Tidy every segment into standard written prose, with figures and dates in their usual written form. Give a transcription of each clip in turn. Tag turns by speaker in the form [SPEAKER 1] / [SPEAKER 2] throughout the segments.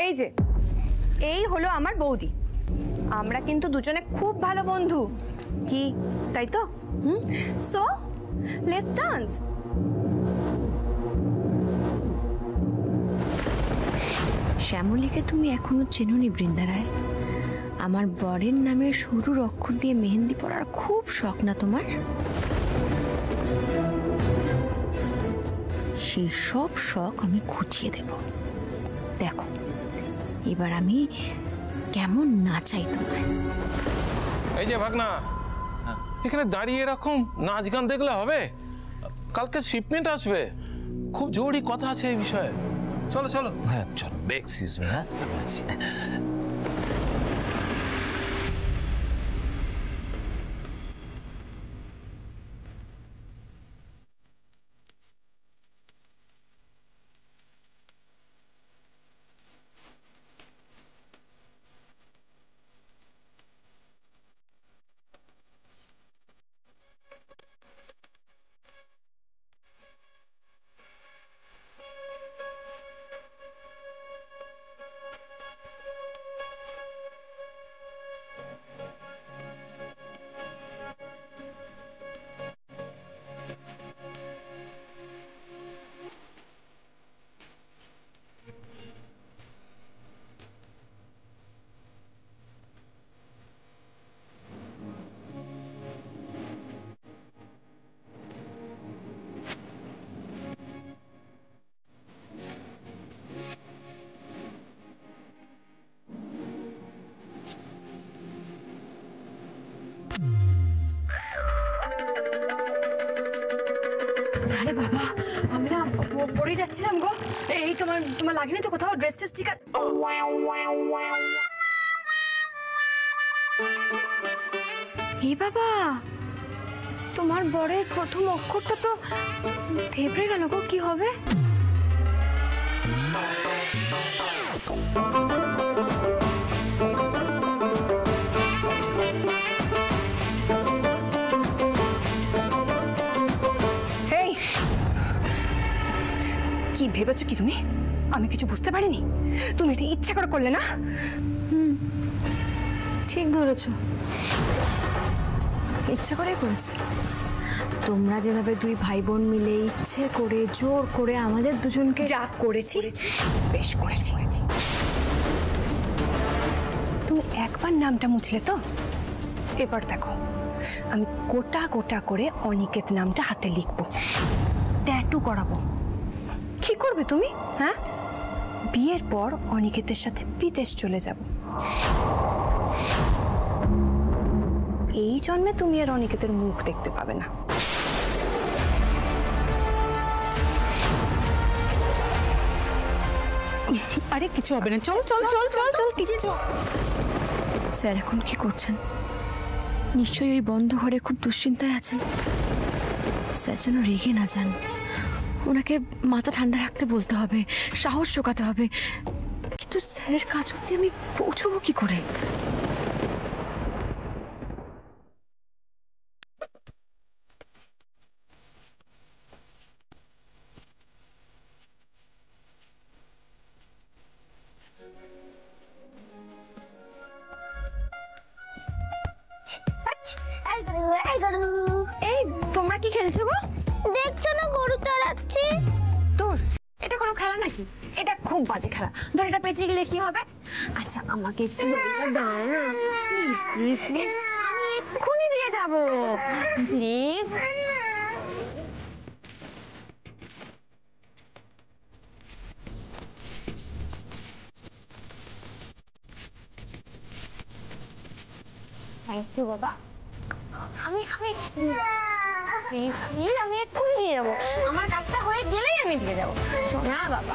[SPEAKER 1] এই যে এই হলো আমার বৌদি, আমরা কিন্তু দুজনে খুব ভালো বন্ধু, কি তাই তো? So let's dance.
[SPEAKER 2] শ্যামলীকে তুমি এখনো চেনোনি বৃন্দা রায়? আমার বরের নামের শুরুর অক্ষর দিয়ে মেহেন্দি পরার খুব শখ না তোমার? সেই সব শখ আমি খুঁজিয়ে দেব। দেখো এবার আমি কেমন নাচাই তোমায়।
[SPEAKER 3] এই যে ভাগনা, এখানে দাঁড়িয়ে এরকম নাচ গান দেখলে হবে? কালকে শিপমেন্ট আসবে, খুব জরুরি কথা আছে এই বিষয়ে। চলো চলো।
[SPEAKER 4] হ্যাঁ চলো। Excuse me. হ্যাঁ
[SPEAKER 1] আরে বাবা, আমি না পড়ে যাচ্ছিলাম গো। এই তোমার লাগেনি তো কোথাও? ড্রেস টেস ঠিক আছে? এই বাবা, তোমার বরের প্রথম অক্ষরটা তো থেবড়ে গেল গো, কি হবে? কি ভেবেছো কি তুমি? আমি কিছু বুঝতে পারিনি? তুমি এটা ইচ্ছা করে করলে না? ঠিক ধরেছো, ইচ্ছা করে করেছি। তোমরা যেভাবে দুই ভাই বোন মিলে ইচ্ছে করে জোর করে আমাদের দুজনকে যা করেছি, বেশ করেছি। তুমি একবার নামটা মুছলে তো, এবার দেখো আমি গোটা গোটা করে অনিকেত নামটা হাতে লিখবো, ট্যাটু করাবো। কি করবে তুমি? হ্যাঁ, বিয়ের পর অনিকেতের সাথে বিদেশ চলে যাব। এই জন্মে তুমি আর অনিকেতের মুখ দেখতে পাবে না।
[SPEAKER 5] আরে কিছু হবে না, চল চল চল চল চল। কিছু
[SPEAKER 2] স্যার এখন কি করছেন? নিশ্চয়ই ওই বন্ধ ঘরে খুব দুশ্চিন্তায় আছেন। স্যার যেন রেগে না যান। ওনাকে মাথা ঠান্ডা রাখতে বলতে হবে, সাহস জোগাতে হবে। কিন্তু স্যারের কাজ অব্দি আমি পৌঁছবো কি করে? এই তোমরা কি খেলছো গো?
[SPEAKER 6] দেখছো না গরু চড়াচ্ছি।
[SPEAKER 2] তোর এটা কোনো খেলা নাকি? এটা খুব বাজে খেলা। ধর এটা পেঁচিয়ে গেলে কি হবে? আচ্ছা আমাকে একটু দাও না প্লিজ প্লিজ প্লিজ, আমি এক্ষুনি দিয়ে যাবো প্লিজ। থ্যাংক ইউ বাবা। আমি প্লিজ প্লিজ আমি এক্ষুনি দিয়ে যাবো। আমার কাজটা হয়ে গেলেই আমি দিয়ে যাবো। শোনা বাবা।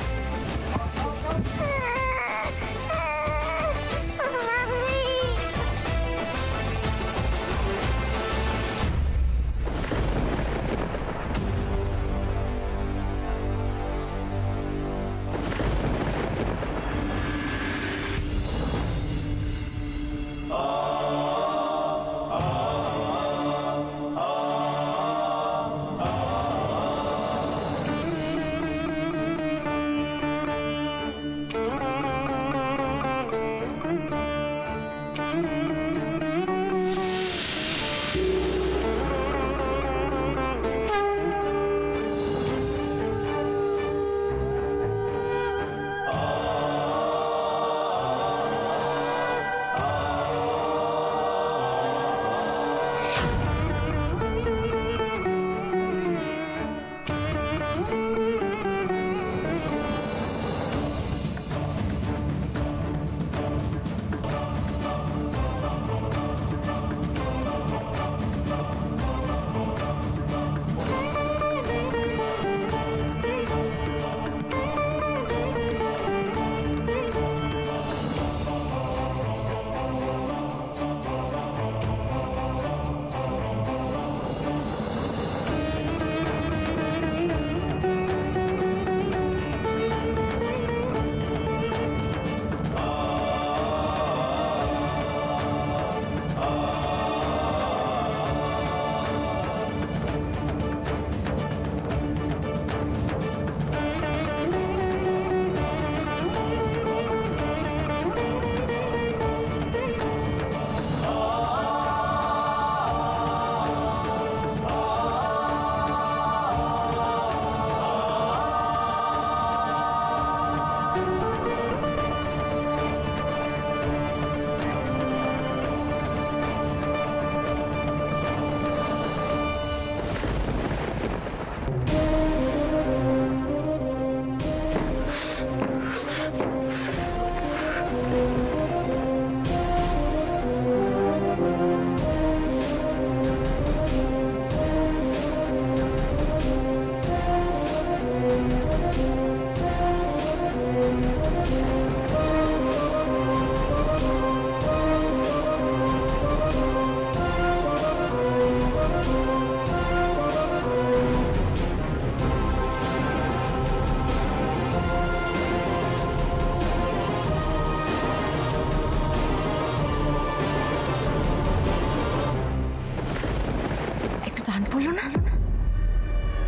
[SPEAKER 2] হলো না?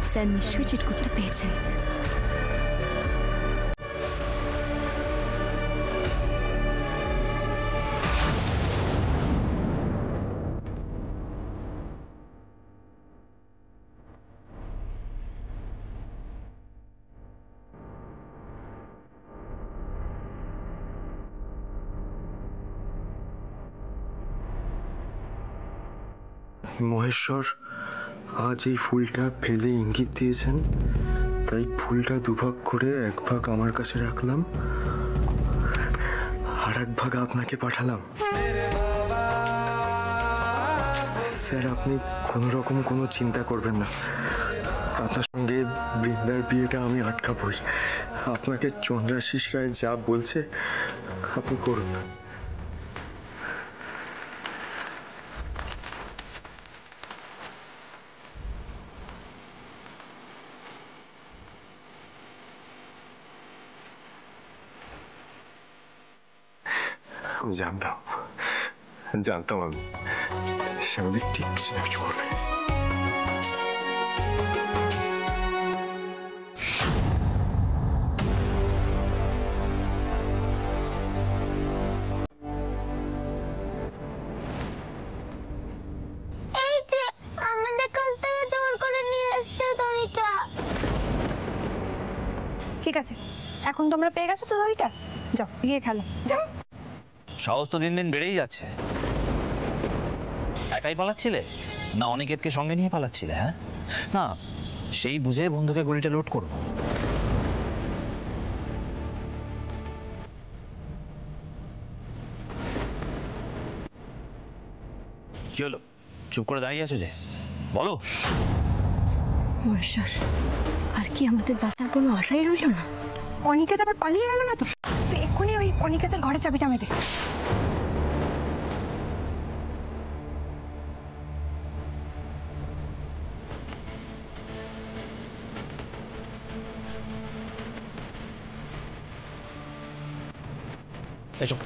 [SPEAKER 2] স্যার নিশ্চয়ই চিটকুটটা পেয়েছেন।
[SPEAKER 7] মহেশ্বর আজ এই ফুলটা ফেলে ইঙ্গিত দিয়েছেন, তাই ফুলটা দুভাগ করে এক ভাগ আমার কাছে রাখলাম আর এক ভাগ আপনাকে পাঠালাম। স্যার, আপনি কোনো রকম কোনো চিন্তা করবেন না। আপনার সঙ্গে বৃন্দার বিয়েটা আমি আটকাবই। আপনাকে চন্দ্রাশিস রায় যা বলছে আপনি করুন। জানতাম আমি শ্যামলী ঠিক কিছু করবে।
[SPEAKER 6] এই যে আমাদের কাছ থেকে জোর করে নিয়ে এসেছে দড়িটা।
[SPEAKER 1] ঠিক আছে, এখন তোমরা পেয়ে গেছো তো দড়িটা, যাও গিয়ে খেলো, যাও।
[SPEAKER 4] সাহস তো দিন দিন বেড়েই যাচ্ছে। একাই পালাচ্ছিলে না অনিকেতকে সঙ্গে নিয়ে পালাচ্ছিলে? হ্যাঁ, না সেই বুঝে বন্ধুকে গুলিটা লোড করবো। কি হলো, চুপ করে দাঁড়িয়ে আছো যে? বলো।
[SPEAKER 2] মহেশ্বর, আর কি আমাদের বাঁচার কোনো আশাই রইল না?
[SPEAKER 1] অনিকেত আবার পালিয়ে গেল না তো? তুই এক্ষুনি ওই অনিকেতের ঘরের চাবিটা মেয়ে দে।
[SPEAKER 4] এসো।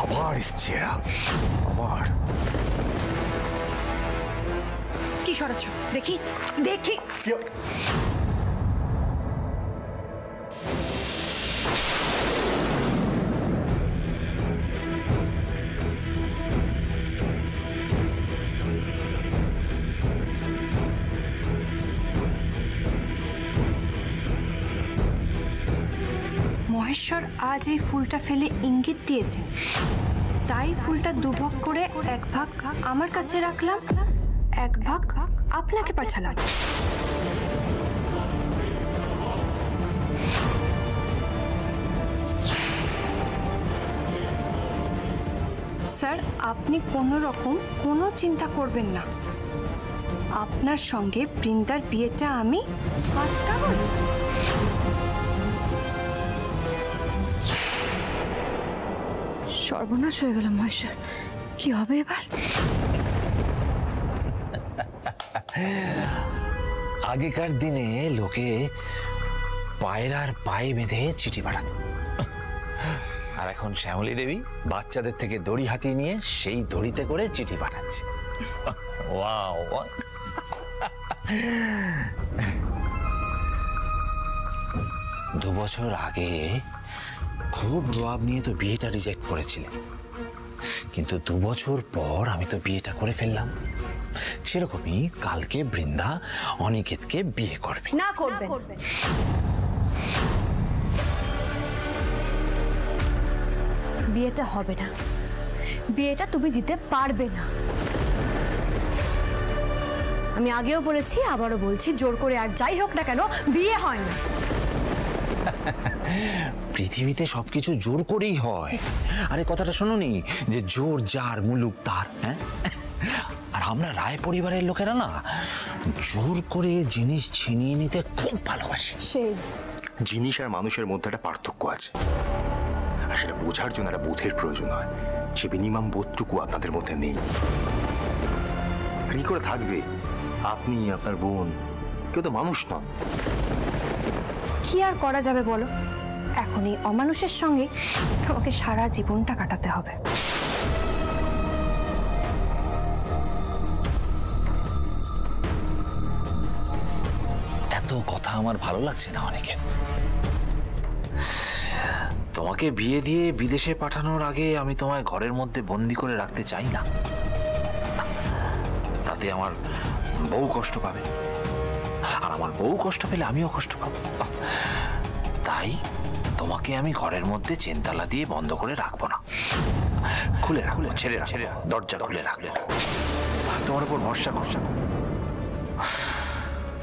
[SPEAKER 7] আবার এসছে এরা, আবার।
[SPEAKER 1] কি সরাচ্ছ? দেখি দেখি। মহেশ্বর আজ এই ফুলটা ফেলে ইঙ্গিত দিয়েছেন, তাই ফুলটা দুভাগ করে এক ভাগ আমার কাছে রাখলাম, এক ভাগ আপনাকে পাঠালাম। স্যার, আপনি কোনো রকম কোনো চিন্তা করবেন না। আপনার সঙ্গে বৃন্দার বিয়েটা আমি আটকাবই।
[SPEAKER 2] সর্বনাশ হয়ে গেল মহেশ্বর, কি হবে এবার?
[SPEAKER 4] আগেকার দিনে লোকে পায়রার পায়ে বেঁধে চিঠি পাঠাতো, আর এখন শ্যামলী দেবী বাচ্চাদের থেকে দড়ি হাতিয়ে নিয়ে সেই দড়িতে করে চিঠি পাঠাচ্ছে। ওয়াও! 2 বছর আগে খুব রোয়াব নিয়ে তো বিয়েটা রিজেক্ট করেছিলে, কিন্তু 2 বছর পর আমি তো বিয়েটা করে ফেললাম। সেরকমই কালকে বৃন্দা অনিকেতকে বিয়ে করবে।
[SPEAKER 2] না করবেন। বিয়েটা হবে না, বিয়েটা তুমি দিতে পারবে না। আমি আগেও বলেছি, আবারও বলছি, জোর করে আর যাই হোক না কেন বিয়ে হয় না।
[SPEAKER 4] পৃথিবীতে সবকিছু জোর করেই হয়। আরে কথাটা শোনোনি যে জোর যার মুলুক তার? হ্যাঁ, আর আমরা রায় পরিবারের লোকেরা না জোর করে জিনিস ছিনিয়ে নিতে খুব ভালোবাসি।
[SPEAKER 7] জিনিস আর মানুষের মধ্যে একটা পার্থক্য আছে। আর সেটা বোঝার জন্য একটা বোধের প্রয়োজন হয়। সে মিনিমাম বোধটুকু আপনাদের মধ্যে নেই। আর কি করে থাকবে? আপনি, আপনার বোন, কেউ তো মানুষ নন।
[SPEAKER 1] কি আর করা যাবে বলো, এখন এই অমানুষের সঙ্গে তোমাকে সারা জীবনটা কাটাতে হবে।
[SPEAKER 4] এত কথা আমার ভালো লাগছে না অনেকের। তোমাকে বিয়ে দিয়ে বিদেশে পাঠানোর আগে আমি তোমায় ঘরের মধ্যে বন্দি করে রাখতে চাই না। তাতে আমার বউ কষ্ট পাবে, আর আমার বউ কষ্ট পেলে আমিও কষ্ট পাবো। তাই তোমাকে আমি ঘরের মধ্যে চেনতালা দিয়ে বন্ধ করে রাখবো না, খুলে রাখবো, ছেড়ে দরজা খুলে রাখবো। তোমার উপর ভরসা করছো,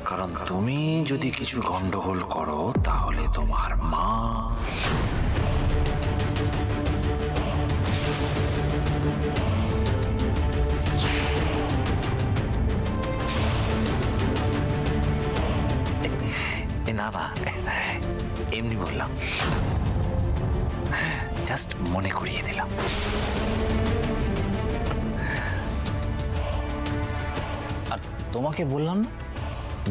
[SPEAKER 4] কারণ তুমি যদি কিছু গন্ডগোল করো তাহলে তোমার মা না না এমনি বললাম, জাস্ট মনে করিয়ে দিলাম। আর তোমাকে বললাম না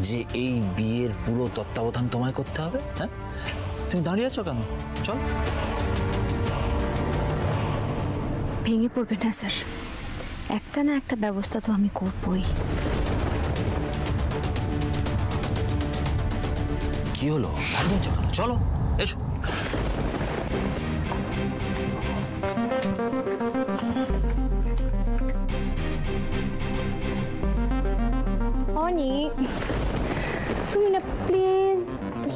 [SPEAKER 4] যে এই বিয়ের পুরো তত্ত্বাবধান তোমায় করতে হবে। হ্যাঁ, তুমি দাঁড়িয়ে আছো কেন? চল।
[SPEAKER 2] ভেঙে পড়বে না স্যার, একটা না একটা ব্যবস্থা তো আমি করবই।
[SPEAKER 4] কি হলো, দাঁড়িয়ে আছো কেন? চলো, এসো।
[SPEAKER 1] অনি, তুমি না প্লিজ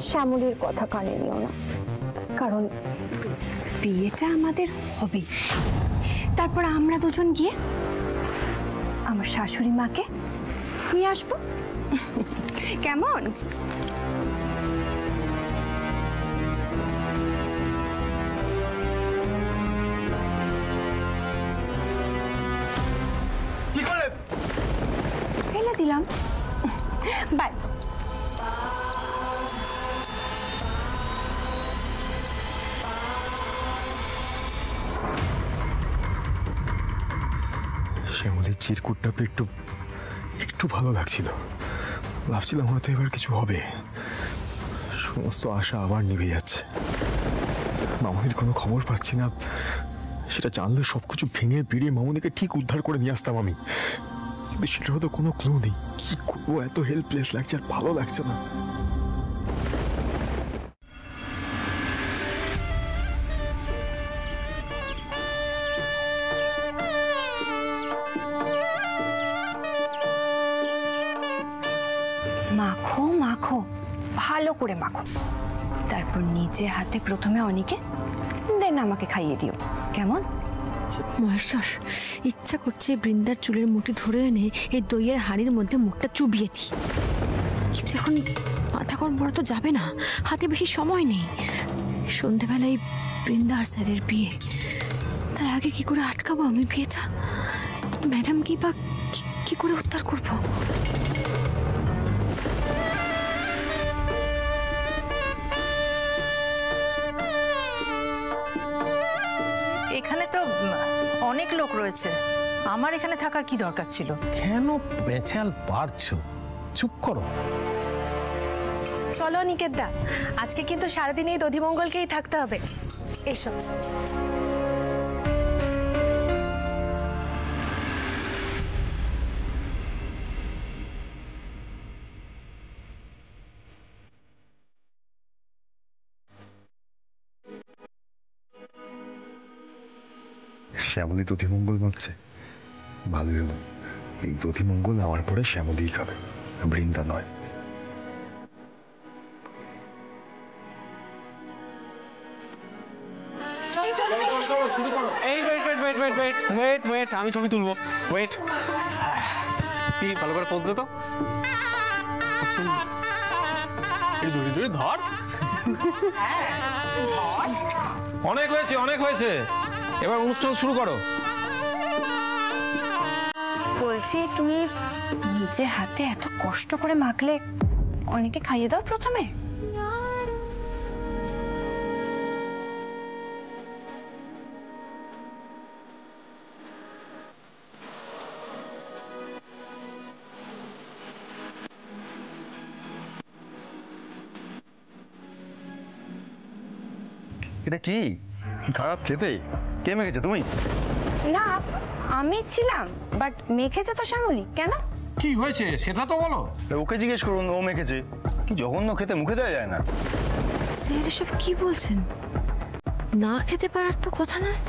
[SPEAKER 1] শ্যামলীর কথা কানে নিও না, কারণ বিয়েটা আমাদের হবে। তারপর আমরা দুজন গিয়ে আমার শাশুড়ি মাকে নিয়ে আসবো, কেমন? ফেলে দিলাম, বাই।
[SPEAKER 7] শ্যামলীর চিরকুটটা একটু একটু ভালো লাগছিল, ভাবছিলাম হয়তো এবার কিছু হবে। সমস্ত আশা আবার নিভে যাচ্ছে। মামনির কোনো খবর পাচ্ছি না, সেটা জানলে সবকিছু ভেঙে পিড়িয়ে মামনিকে ঠিক উদ্ধার করে নিয়ে আসতাম আমি, কিন্তু সেটারও তো কোনো ক্লু নেই। কি করবো, এত হেল্পলেস লাগছে, আর ভালো লাগছে না।
[SPEAKER 1] মাখো মাখো, ভালো করে মাখো, তারপর নিজে হাতে প্রথমে অনিকে, দেন আমাকে খাইয়ে দিও, কেমন?
[SPEAKER 2] মহেশ্বর, ইচ্ছা করছে বৃন্দার চুলের মুঠি ধরে এনে এই দইয়ের হাঁড়ির মধ্যে মুখটা চুবিয়ে দিই, কিন্তু এখন মাথা গরম করা তো যাবে না, হাতে বেশি সময় নেই। সন্ধেবেলায় বৃন্দা আর স্যারের বিয়ে, তার আগে কি করে আটকাবো আমি বিয়েটা? ম্যাডাম কি বা কি করে উদ্ধার করবো?
[SPEAKER 8] এখানে তো অনেক লোক রয়েছে, আমার এখানে থাকার কি দরকার ছিল?
[SPEAKER 3] কেন পেঁচাল পারছো? চুপ করো।
[SPEAKER 1] চলো নিকেত দা, আজকে কিন্তু সারাদিন এই দধিমঙ্গলকেই থাকতে হবে। এসো।
[SPEAKER 7] শ্যামলী দধিমঙ্গল ভাবছে, ভালোই হলো। এই দধিমঙ্গল আমার পরে শ্যামলীই খাবে, বৃন্দা নয়।
[SPEAKER 3] এই ওয়েট, আমি ছবি তুলবো। ওয়েট, কি ভালো করে পোজ দে তো। জড়ি জড়ি ধর। অনেক হয়েছে, এবার অনুষ্ঠান শুরু করো।
[SPEAKER 1] বলছি, তুমি নিজে হাতে এত কষ্ট করে মাখলে, অনেকে খাইয়ে দাও প্রথমে।
[SPEAKER 7] এটা কি খারাপ খেতে? কে মেখেছে, তুমি?
[SPEAKER 1] না, আমি ছিলাম, বাট মেখেছে তো শ্যামলী। কেন?
[SPEAKER 3] কি হয়েছে সেটা তো বলো।
[SPEAKER 7] ওকে জিজ্ঞেস করুন, ও মেখেছে। কি জঘন্য খেতে, মুখে দেওয়া যায় না।
[SPEAKER 2] স্যার এসব কি বলছেন? না খেতে পারার তো কথা নয়।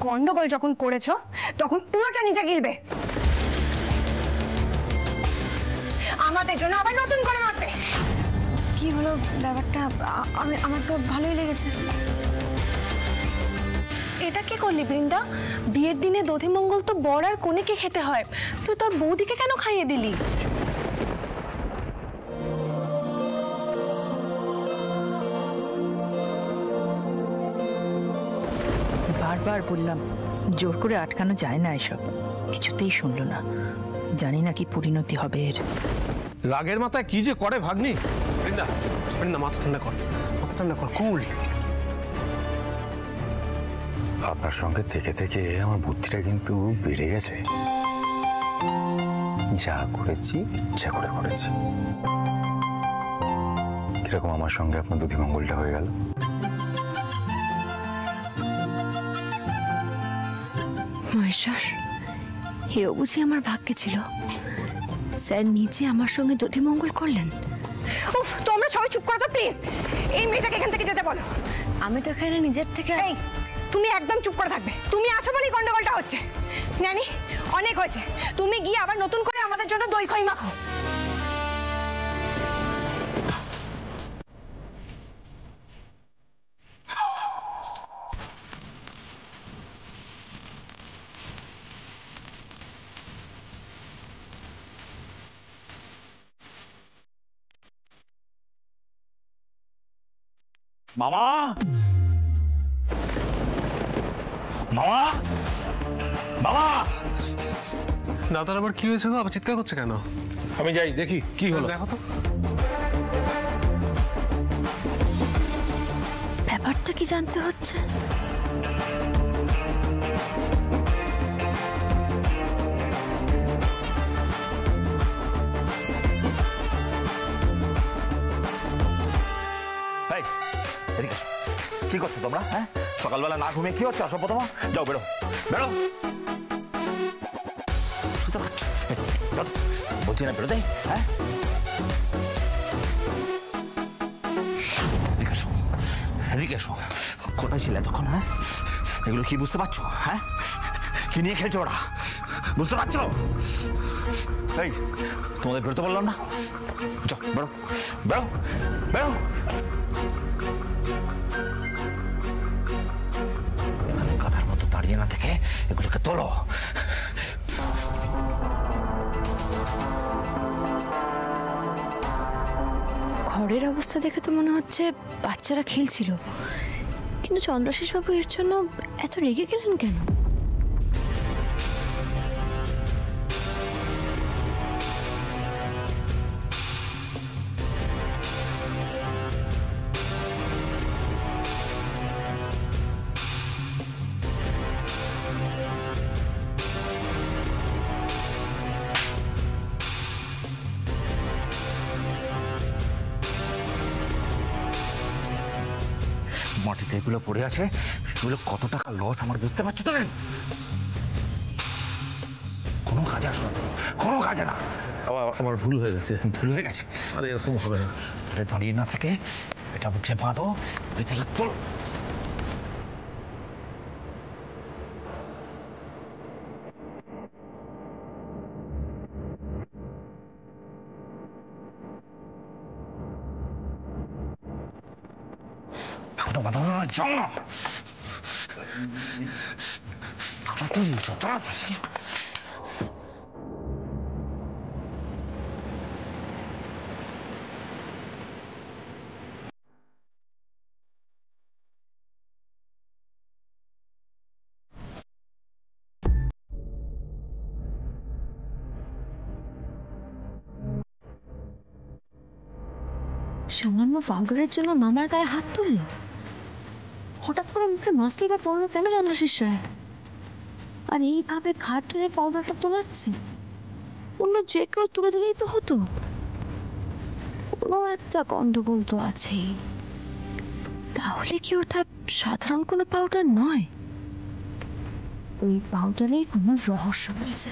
[SPEAKER 1] গন্ডগোল যখন করেছো তখন পুরোটা নিজে গিলবে। আমাদের জন্য আবার নতুন করে মারবে।
[SPEAKER 2] কি হলো ব্যাপারটা? আমার তো ভালোই লেগেছে।
[SPEAKER 9] এটা কি করলি বৃন্দা? বিয়ের দিনে দধিমঙ্গল তো বর আর কনেকে খেতে হয়, তুই তোর বৌদিকে কেন খাইয়ে দিলি?
[SPEAKER 8] বারবার বললাম, জোর করে আটকানো যায় না এসব। কিছুতেই শুনলো না। জানি না কি পরিণতি হবে এর।
[SPEAKER 3] রাগের মাথায় কি যে করে ভাগ্নি।
[SPEAKER 10] বৃন্দা, বৃন্দা মাথা ঠান্ডা কর, মাথা ঠান্ডা কর, কুল।
[SPEAKER 7] আপনার সঙ্গে থেকে থেকে আমার বুদ্ধিটা কিন্তু বেড়ে গেছে। যা করেছি ইচ্ছা করে করেছি। কিরকম আমার সঙ্গে আপনার দধিমঙ্গলটা হয়ে গেল?
[SPEAKER 2] মহেশ্বর, এও বুঝি আমার ভাগ্যে ছিল। স্যার নিজে আমার সঙ্গে দধিমঙ্গল করলেন।
[SPEAKER 1] উফ, তোমরা সবাই চুপ করো তো প্লিজ। এই মেয়েটাকে এখান থেকে যেতে বলো।
[SPEAKER 2] আমি তো এখানে নিজের থেকে।
[SPEAKER 1] এই, তুমি একদম চুপ করে থাকবে। তুমি আছো বলেই গন্ডগোলটা হচ্ছে। নানি, অনেক হয়েছে। তুমি গিয়ে আবার নতুন করে আমাদের জন্য দই খই মাখো।
[SPEAKER 4] মামা, মামা, মামা।
[SPEAKER 10] দাদার আবার কি হয়েছে গো? আবার চিৎকার করছে কেন?
[SPEAKER 3] আমি যাই দেখি কি হলো।
[SPEAKER 10] দেখো তো।
[SPEAKER 2] ব্যাপারটা কি জানতে হচ্ছে?
[SPEAKER 4] এদিকে এসো। কি করছো তোমরা? হ্যাঁ, সকালবেলা না ঘুমিয়ে কি হচ্ছে অসভ্য তোমার? যাও বেরো, বেরো। বলছি না বেরোতে। হ্যাঁ, এদিকে এসো, এদিকে এসো। কোথায় ছিলে তখন? হ্যাঁ, এগুলো কি বুঝতে পারছো? হ্যাঁ, কি নিয়ে খেলছো ওরা? বুঝতে পারছো? এই, তোমাদের বেরোতে বললাম না? যাও বেরো, বেরো, বেরো। গাধার মতো দাঁড়িয়ে না থেকে এগুলোকে তোলো।
[SPEAKER 2] ঘরের অবস্থা দেখে তো মনে হচ্ছে বাচ্চারা খেলছিল, কিন্তু চন্দ্রশেষ বাবু এর জন্য এত রেগে গেলেন কেন?
[SPEAKER 4] মাটিতে এগুলো পড়ে আছে, এগুলো কত টাকা লস আমার বুঝতে পারছো তো? কোনো কাজে আসো না, কোনো কাজে না।
[SPEAKER 3] আমার ভুল হয়ে গেছে।
[SPEAKER 4] ভুল হয়ে গেছে?
[SPEAKER 3] আরে এরকম হবে না।
[SPEAKER 4] দাঁড়িয়ে না থেকে এটা বুঝে বাঁধো, ভিতরে তোলো। এখনো বাঁধো না, যাও না। তাড়াতাড়ি, তাড়াতাড়ি।
[SPEAKER 2] সামান্য পাউডারের জন্য মামার গায়ে হাত তুললো? হঠাৎ করে মুখে মাস্ক বা পড়লো কেন চন্দ্রাশিস রায়? আর এইভাবে ঘাট টেনে পাউডারটা তোলাচ্ছে, অন্য যে কেউ তুলে দিলেই তো হতো। কোনো একটা গন্ডগোল তো আছেই। তাহলে কি ওটা সাধারণ কোনো পাউডার নয়? ওই পাউডারেই কোনো রহস্য রয়েছে।